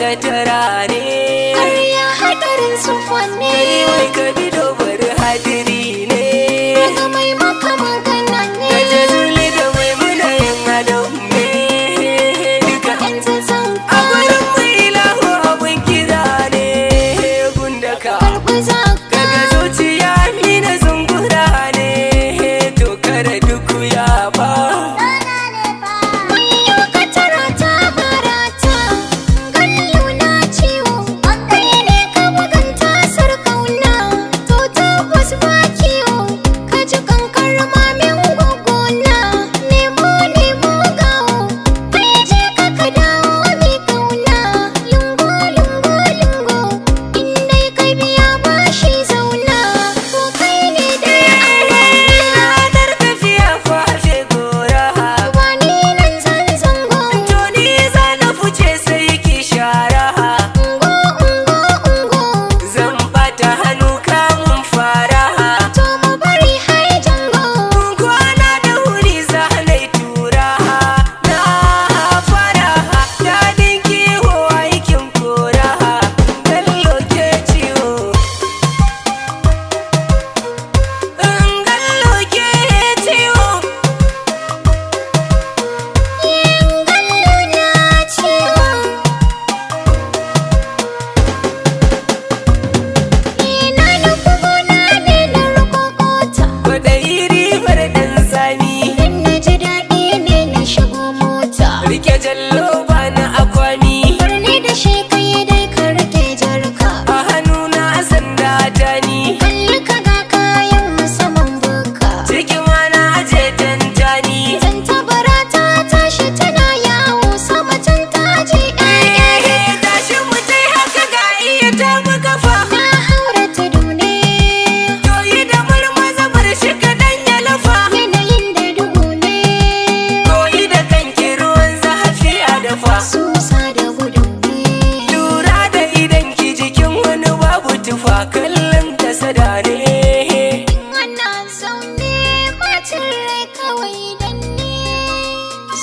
katara ne. Ƙarya hadarin sufa ne. Kai wai ka bi dobar hadiri ne. Daga mai maka magana ne. Da jazuli da mai muna yin adam ne. Duka Yanzu zan a gurin mu ilahu abun kira ne. Gundaka karɓi zaka. daga zuciya mina zungura ne. To kare duk ya ba. Ayyo katara ta barata. Gallo na ciwo. Kai ne ka buganta sarƙauna. To tabbas ba kiwo. Ka ji kankar mamin gwaggona. Nemo gawo. Kai je ka dawo mai kauna. Lungo. In dai ka biya bashi zauna. Ko kai ne dai aure. Ranar tafiya fashe gora. Ba ni nan zan zango. To ni za na fice sai ki shara. Ungo. Zan bata hannu kamun fara. To mu bari hai jango. Kwana da wuri za na yi tura. Na fara daɗin kiwo aikin kora. Gallo ke ciwo. Gallo ke ciwo. Gallo na ciwo. Na nufi gona ne na rukokota. Kwaɗayi ribar ɗan sami. Idan na ji daɗi ne na shigo mota. Rike jallo ba na akwami. Birni da shi kai dai ka rike jarka. A hannuna sanda ta ni. Kalli ka ga kayan musamman buka. Ciki ma na aje tantani. Tantabara ta tashi tana yawo sama can ta je ƴaƴa. Tashi mu tai haka ga iya ta mu kafa. Na haura tudu ne. Toyi da marmaza bar shi kaɗan ya lafa. Yanayin da duhu ne. Koyi da kanki ruwan zafi a dafa. Susa da gudu ne. Lura da idan ki jikin wani babu tufa kallon ta sada ne. Ana zaune bacin rai kawai dan ne.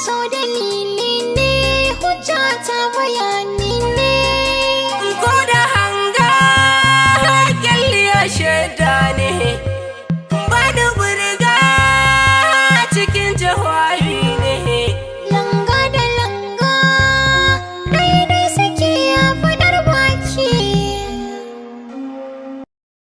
So dalili ne hujja ta bayani ne. Ko da hanga kyalli ya shaida